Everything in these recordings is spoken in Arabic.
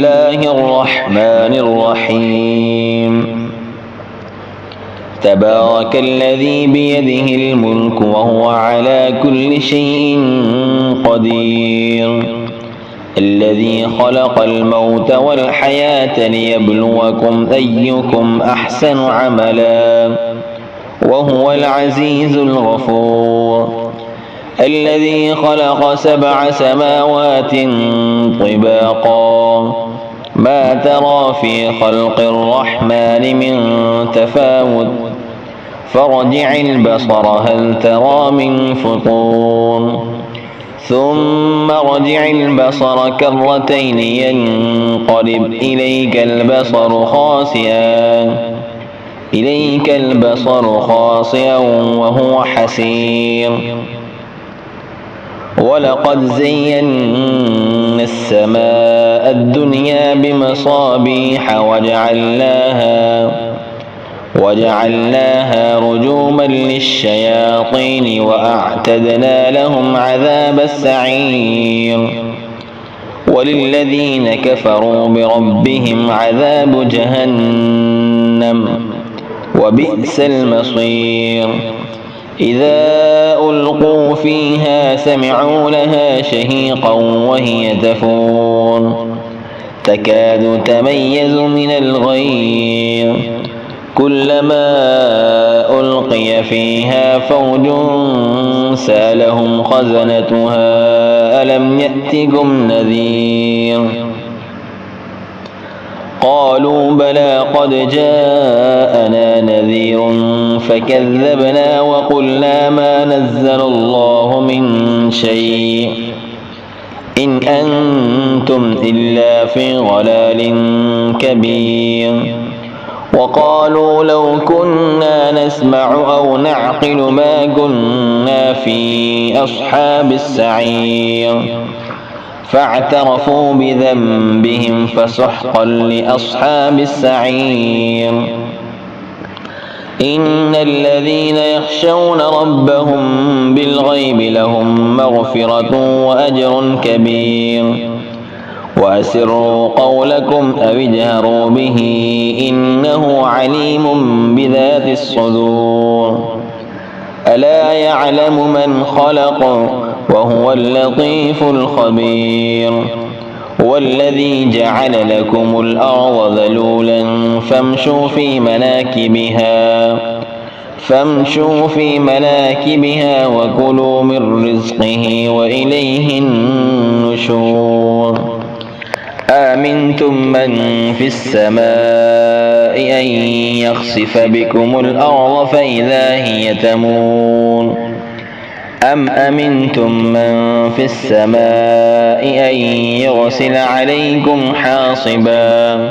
الله الرحمن الرحيم تبارك الذي بيده الملك وهو على كل شيء قدير الذي خلق الموت والحياة ليبلوكم أيكم أحسن عملا وهو العزيز الغفور الذي خلق 7 سماوات طباقا ما ترى في خلق الرحمن من تفاوت فارجع البصر هل ترى من فطور ثم ارجع البصر كرتين ينقلب إليك البصر خاسئا وهو حسير ولقد زينا السماء الدنيا بمصابيح وجعلناها رجوما للشياطين وأعتدنا لهم عذاب السعير وللذين كفروا بربهم عذاب جهنم وبئس المصير إذا ألقوا فيها سمعوا لها شهيقا وهي تفور تكاد تميز من الغيظ كلما ألقي فيها فوج سألهم خزنتها ألم يأتكم نذير قالوا بلى قد جاءنا نذير فكذبنا وقلنا ما نزل الله من شيء إن أنتم إلا في ضلال كبير وقالوا لو كنا نسمع أو نعقل ما كنا في أصحاب السعير فاعترفوا بذنبهم فسحقا لأصحاب السعير إن الذين يخشون ربهم بالغيب لهم مغفرة وأجر كبير وأسروا قولكم أو اجهروا به إنه عليم بذات الصدور ألا يعلم من خلق وهو اللطيف الخبير والذي جعل لكم الأرض ذلولا فامشوا في مناكبها وكلوا من رزقه وإليه النشور آمنتم من في السماء أن يخسف بكم الأرض فإذا هي تمور أم أمنتم من في السماء أن يرسل عليكم حاصبا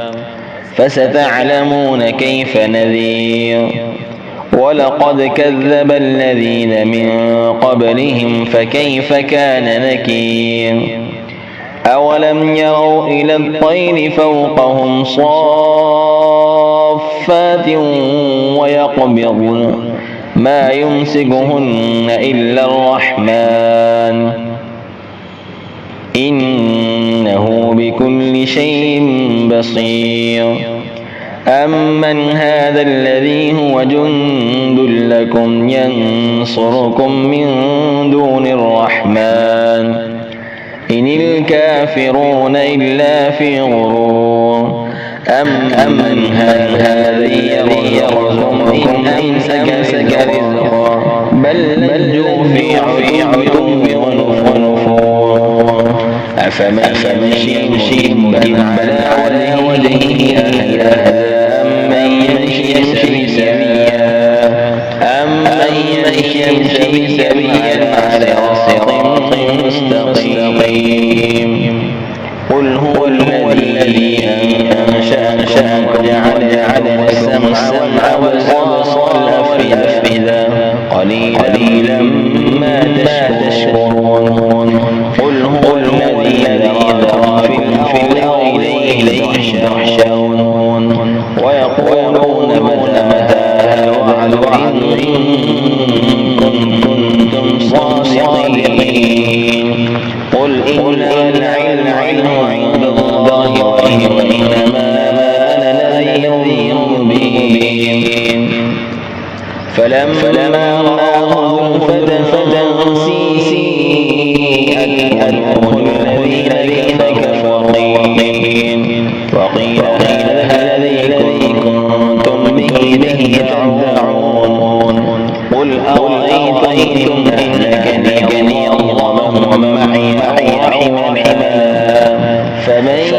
فستعلمون كيف نذير ولقد كذب الذين من قبلهم فكيف كان نكير أولم يروا إلى الطير فوقهم صافات ويقبضن ما يمسكهن إلا الرحمن إنه بكل شيء بصير أمن هذا الذي هو جند لكم ينصركم من دون الرحمن إن الكافرون إلا في غرور أمن هذا الذي يرزقكم إن أمسك رزقا بل لجوا في عتو ونفور أفمن يمشي مكبا على وجهه أهدى أمن يمشي سويا على صراط مستقيم قل هو الذي أنشأكم وجعل السمع والأبصار والأفئدة قليلا ما تشكرون قل هو الذي ذراكم في الأرض إليه تحشرون ويقولون متى هذا الوعد إن كنتم صادقين قل إن العلم عند الله وإن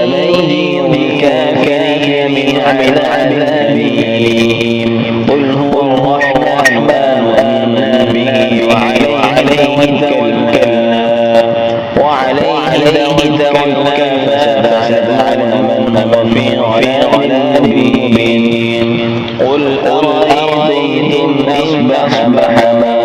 فبشر الكافرين من عذاب أليم. قل هو الرحمن آمنا به وعليه توكلنا فستعلمون من في ضلال مبين. قل أرأيتم أصبح ماؤكم